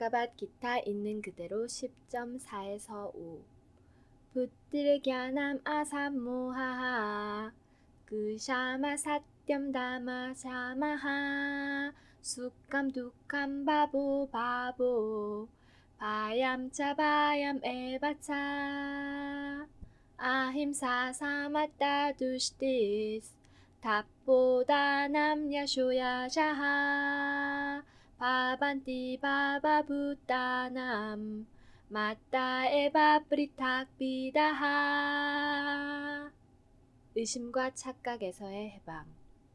바가밧기타 있는 그대로 10.4에서 5 부띠르갸남 아삼모하하 그샤마 사त्यam 다마 샤마하 숙감 두캄 바보 바보 바얌차 바얌 에바차 아힘사 사마따 두시티스 답보다남 야쇼야샤하 바반띠 바바부따남 마따 에바 프리탁 비다하. 의심과 착각에서의 해방,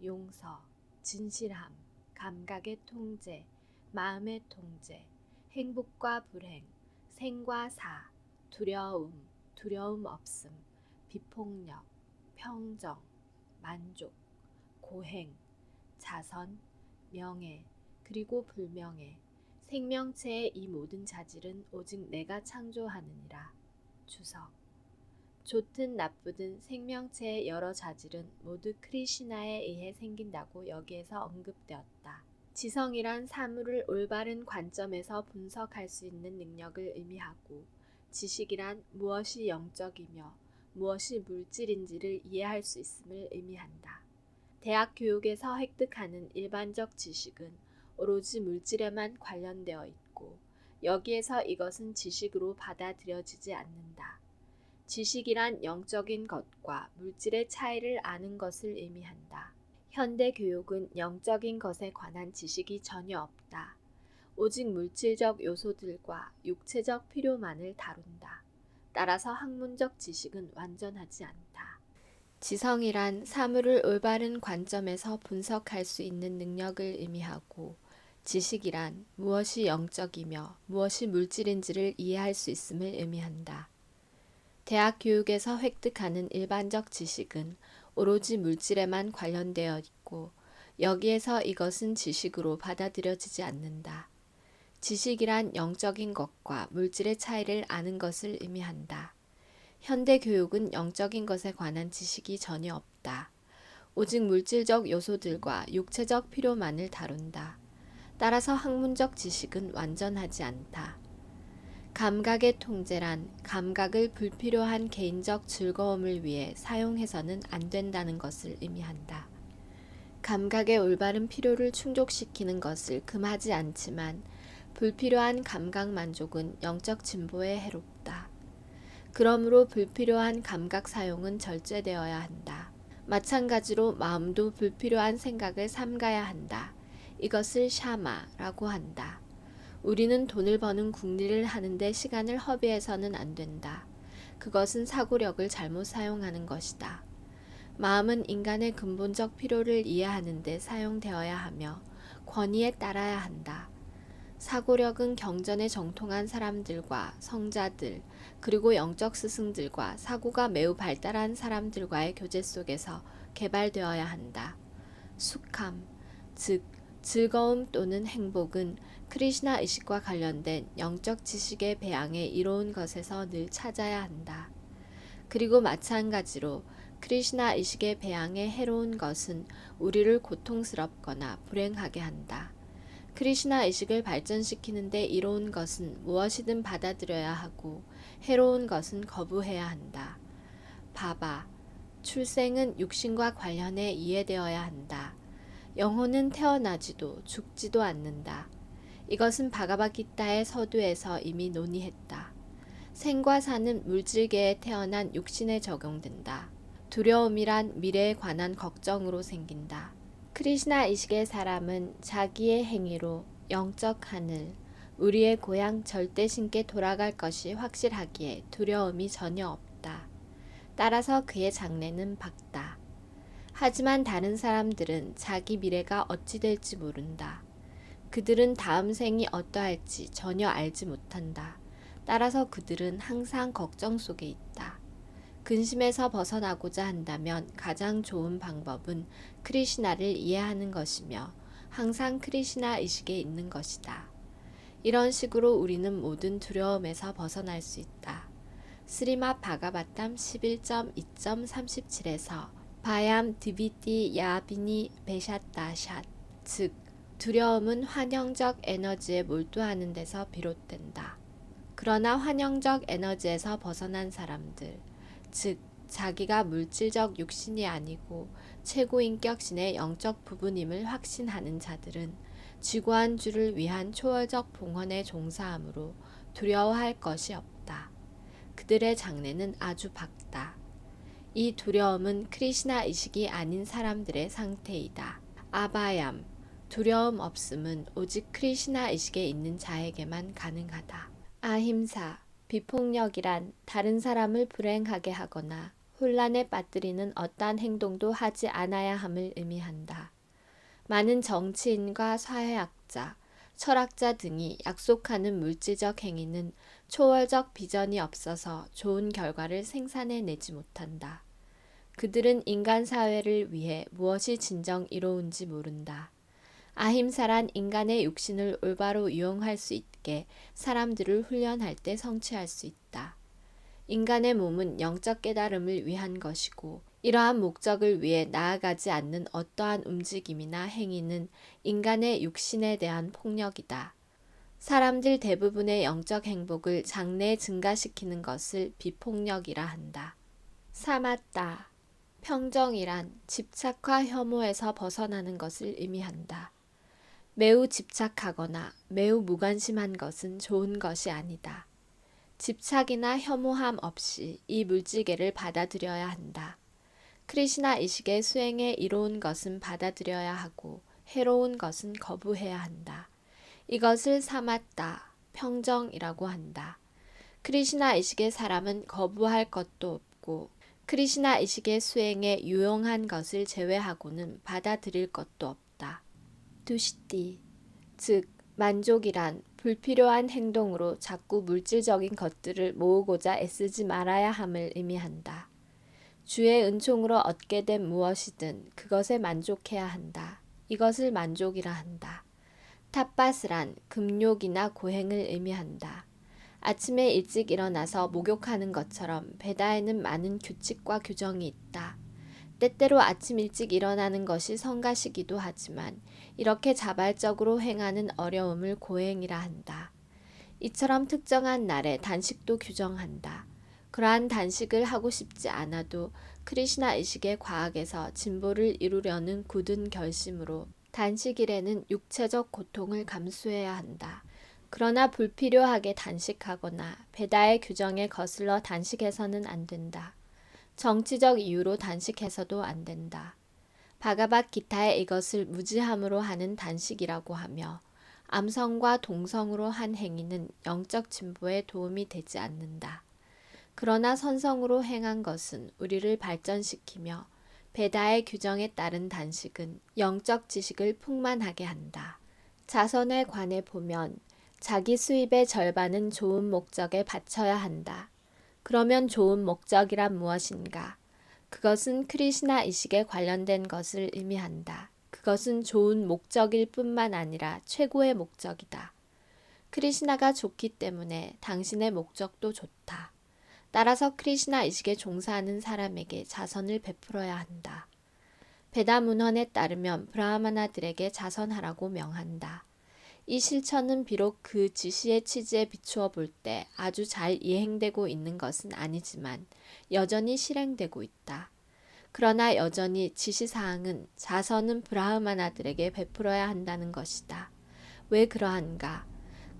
용서, 진실함, 감각의 통제, 마음의 통제, 행복과 불행, 생과 사, 두려움, 두려움 없음, 비폭력, 평정, 만족, 고행, 자선, 명예, 그리고 불명예, 생명체의 이 모든 자질은 오직 내가 창조하느니라. 주석. 좋든 나쁘든 생명체의 여러 자질은 모두 크리시나에 의해 생긴다고 여기에서 언급되었다. 지성이란 사물을 올바른 관점에서 분석할 수 있는 능력을 의미하고, 지식이란 무엇이 영적이며 무엇이 물질인지를 이해할 수 있음을 의미한다. 대학 교육에서 획득하는 일반적 지식은 오로지 물질에만 관련되어 있고, 여기에서 이것은 지식으로 받아들여지지 않는다. 지식이란 영적인 것과 물질의 차이를 아는 것을 의미한다. 현대 교육은 영적인 것에 관한 지식이 전혀 없다. 오직 물질적 요소들과 육체적 필요만을 다룬다. 따라서 학문적 지식은 완전하지 않다. 지성이란 사물을 올바른 관점에서 분석할 수 있는 능력을 의미하고, 지식이란 무엇이 영적이며 무엇이 물질인지를 이해할 수 있음을 의미한다. 대학 교육에서 획득하는 일반적 지식은 오로지 물질에만 관련되어 있고, 여기에서 이것은 지식으로 받아들여지지 않는다. 지식이란 영적인 것과 물질의 차이를 아는 것을 의미한다. 현대 교육은 영적인 것에 관한 지식이 전혀 없다. 오직 물질적 요소들과 육체적 필요만을 다룬다. 따라서 학문적 지식은 완전하지 않다. 감각의 통제란 감각을 불필요한 개인적 즐거움을 위해 사용해서는 안 된다는 것을 의미한다. 감각의 올바른 필요를 충족시키는 것을 금하지 않지만, 불필요한 감각 만족은 영적 진보에 해롭다. 그러므로 불필요한 감각 사용은 절제되어야 한다. 마찬가지로 마음도 불필요한 생각을 삼가야 한다. 이것을 샤마라고 한다. 우리는 돈을 버는 궁리를 하는데 시간을 허비해서는 안 된다. 그것은 사고력을 잘못 사용하는 것이다. 마음은 인간의 근본적 필요를 이해하는 데 사용되어야 하며 권위에 따라야 한다. 사고력은 경전에 정통한 사람들과 성자들, 그리고 영적 스승들과 사고가 매우 발달한 사람들과의 교제 속에서 개발되어야 한다. 숙함, 즉 즐거움 또는 행복은 크리시나 의식과 관련된 영적 지식의 배양에 이로운 것에서 늘 찾아야 한다. 그리고 마찬가지로 크리시나 의식의 배양에 해로운 것은 우리를 고통스럽거나 불행하게 한다. 크리시나 의식을 발전시키는 데 이로운 것은 무엇이든 받아들여야 하고, 해로운 것은 거부해야 한다. 바바, 출생은 육신과 관련해 이해되어야 한다. 영혼은 태어나지도 죽지도 않는다. 이것은 바가바기타의 서두에서 이미 논의했다. 생과 사는 물질계에 태어난 육신에 적용된다. 두려움이란 미래에 관한 걱정으로 생긴다. 크리시나 의식의 사람은 자기의 행위로 영적 하늘, 우리의 고향 절대신께 돌아갈 것이 확실하기에 두려움이 전혀 없다. 따라서 그의 장래는 밝다. 하지만 다른 사람들은 자기 미래가 어찌 될지 모른다. 그들은 다음 생이 어떠할지 전혀 알지 못한다. 따라서 그들은 항상 걱정 속에 있다. 근심에서 벗어나고자 한다면 가장 좋은 방법은 크리시나를 이해하는 것이며 항상 크리시나 의식에 있는 것이다. 이런 식으로 우리는 모든 두려움에서 벗어날 수 있다. 스리맛 바가바탐 11.2.37에서 바얌 드비띠 야비니 베샷다샷, 즉 두려움은 환영적 에너지에 몰두하는 데서 비롯된다. 그러나 환영적 에너지에서 벗어난 사람들, 즉 자기가 물질적 육신이 아니고 최고인격 신의 영적 부분임을 확신하는 자들은 지구한주를 위한 초월적 봉헌에 종사하므로 두려워할 것이 없다. 그들의 장래는 아주 밝다. 이 두려움은 크리시나 의식이 아닌 사람들의 상태이다. 아바얌, 두려움 없음은 오직 크리시나 의식에 있는 자에게만 가능하다. 아힘사, 비폭력이란 다른 사람을 불행하게 하거나 혼란에 빠뜨리는 어떠한 행동도 하지 않아야 함을 의미한다. 많은 정치인과 사회학자, 철학자 등이 약속하는 물질적 행위는 초월적 비전이 없어서 좋은 결과를 생산해내지 못한다. 그들은 인간 사회를 위해 무엇이 진정 이로운지 모른다. 아힘사란 인간의 육신을 올바로 이용할 수 있게 사람들을 훈련할 때 성취할 수 있다. 인간의 몸은 영적 깨달음을 위한 것이고 이러한 목적을 위해 나아가지 않는 어떠한 움직임이나 행위는 인간의 육신에 대한 폭력이다. 사람들 대부분의 영적 행복을 장래에 증가시키는 것을 비폭력이라 한다. 사마따, 평정이란 집착과 혐오에서 벗어나는 것을 의미한다. 매우 집착하거나 매우 무관심한 것은 좋은 것이 아니다. 집착이나 혐오함 없이 이 물지개를 받아들여야 한다. 크리시나 의식의 수행에 이로운 것은 받아들여야 하고 해로운 것은 거부해야 한다. 이것을 사마따, 평정이라고 한다. 크리시나 의식의 사람은 거부할 것도 없고 크리시나 의식의 수행에 유용한 것을 제외하고는 받아들일 것도 없다. 두시띠, 즉 만족이란 불필요한 행동으로 자꾸 물질적인 것들을 모으고자 애쓰지 말아야 함을 의미한다. 주의 은총으로 얻게 된 무엇이든 그것에 만족해야 한다. 이것을 만족이라 한다. 탑바스란 금욕이나 고행을 의미한다. 아침에 일찍 일어나서 목욕하는 것처럼 베다에는 많은 규칙과 규정이 있다. 때때로 아침 일찍 일어나는 것이 성가시기도 하지만 이렇게 자발적으로 행하는 어려움을 고행이라 한다. 이처럼 특정한 날에 단식도 규정한다. 그러한 단식을 하고 싶지 않아도 크리시나 의식의 과학에서 진보를 이루려는 굳은 결심으로 단식일에는 육체적 고통을 감수해야 한다. 그러나 불필요하게 단식하거나 베다의 규정에 거슬러 단식해서는 안 된다. 정치적 이유로 단식해서도 안 된다. 바가밧기타에 이것을 무지함으로 하는 단식이라고 하며 암성과 동성으로 한 행위는 영적 진보에 도움이 되지 않는다. 그러나 선성으로 행한 것은 우리를 발전시키며 베다의 규정에 따른 단식은 영적 지식을 풍만하게 한다. 자선에 관해 보면 자기 수입의 절반은 좋은 목적에 바쳐야 한다. 그러면 좋은 목적이란 무엇인가? 그것은 크리시나 의식에 관련된 것을 의미한다. 그것은 좋은 목적일 뿐만 아니라 최고의 목적이다. 크리시나가 좋기 때문에 당신의 목적도 좋다. 따라서 크리시나 의식에 종사하는 사람에게 자선을 베풀어야 한다. 베다 문헌에 따르면 브라하마나들에게 자선하라고 명한다. 이 실천은 비록 그 지시의 취지에 비추어 볼 때 아주 잘 이행되고 있는 것은 아니지만 여전히 실행되고 있다. 그러나 여전히 지시사항은 자선은 브라흐마나들에게 베풀어야 한다는 것이다. 왜 그러한가?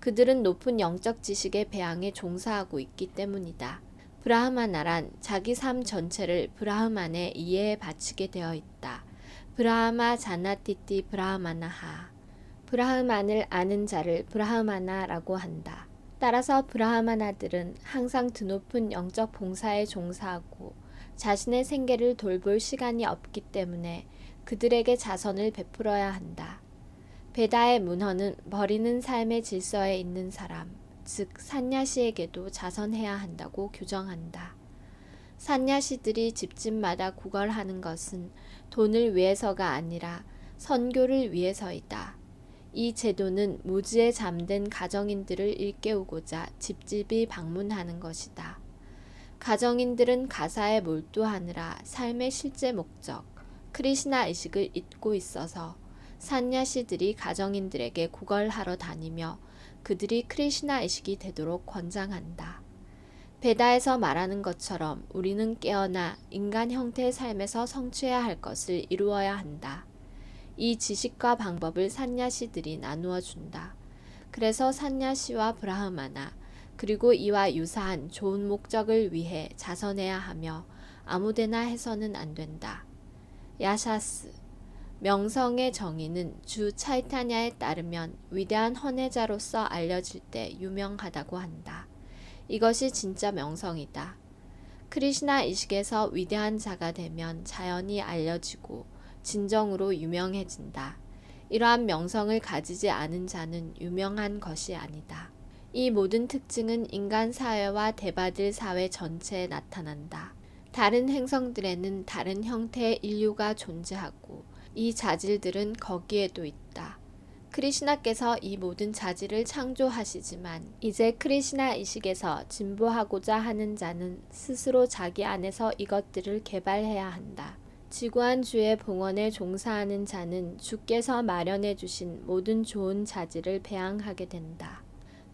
그들은 높은 영적 지식의 배양에 종사하고 있기 때문이다. 브라흐마나란 자기 삶 전체를 브라흐만의 이해에 바치게 되어 있다. 브라하마 자나티티 브라흐마나하. 브라흐만을 아는 자를 브라흐마나라고 한다. 따라서 브라흐마나들은 항상 드높은 영적 봉사에 종사하고 자신의 생계를 돌볼 시간이 없기 때문에 그들에게 자선을 베풀어야 한다. 베다의 문헌은 버리는 삶의 질서에 있는 사람, 즉 산야시에게도 자선해야 한다고 규정한다. 산야시들이 집집마다 구걸하는 것은 돈을 위해서가 아니라 선교를 위해서이다. 이 제도는 무지에 잠든 가정인들을 일깨우고자 집집이 방문하는 것이다. 가정인들은 가사에 몰두하느라 삶의 실제 목적, 크리시나 의식을 잊고 있어서 산야시들이 가정인들에게 구걸하러 다니며 그들이 크리시나 의식이 되도록 권장한다. 베다에서 말하는 것처럼 우리는 깨어나 인간 형태의 삶에서 성취해야 할 것을 이루어야 한다. 이 지식과 방법을 산야시들이 나누어 준다. 그래서 산야시와 브라흐마나 그리고 이와 유사한 좋은 목적을 위해 자선해야 하며 아무데나 해서는 안 된다. 야샤스 명성의 정의는 주 차이타냐에 따르면 위대한 헌혜자로서 알려질 때 유명하다고 한다. 이것이 진짜 명성이다. 크리시나 의식에서 위대한 자가 되면 자연히 알려지고 진정으로 유명해진다. 이러한 명성을 가지지 않은 자는 유명한 것이 아니다. 이 모든 특징은 인간 사회와 대바들 사회 전체에 나타난다. 다른 행성들에는 다른 형태의 인류가 존재하고 이 자질들은 거기에도 있다. 크리시나께서 이 모든 자질을 창조하시지만 이제 크리시나 의식에서 진보하고자 하는 자는 스스로 자기 안에서 이것들을 개발해야 한다. 지구한 주의 봉헌에 종사하는 자는 주께서 마련해 주신 모든 좋은 자질을 배양하게 된다.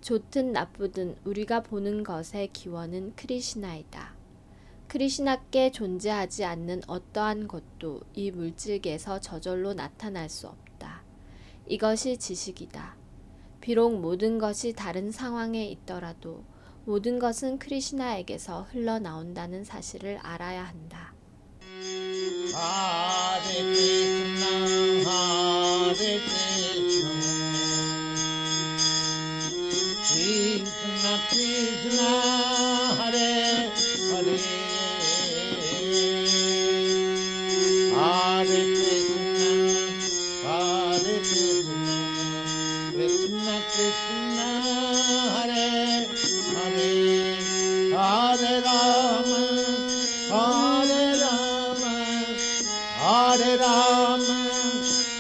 좋든 나쁘든 우리가 보는 것의 기원은 크리시나이다. 크리시나께 존재하지 않는 어떠한 것도 이 물질계에서 저절로 나타날 수 없다. 이것이 지식이다. 비록 모든 것이 다른 상황에 있더라도 모든 것은 크리시나에게서 흘러나온다는 사실을 알아야 한다. Hare Krishna, Hare Krishna, Krishna Krishna, Hare Hare, Hare Krishna, Hare Krishna, Krishna Krishna, Hare Hare, Hare Rama, Hare Rama, Hare Rama,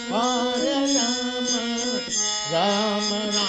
Hare Rama, Rama Rama.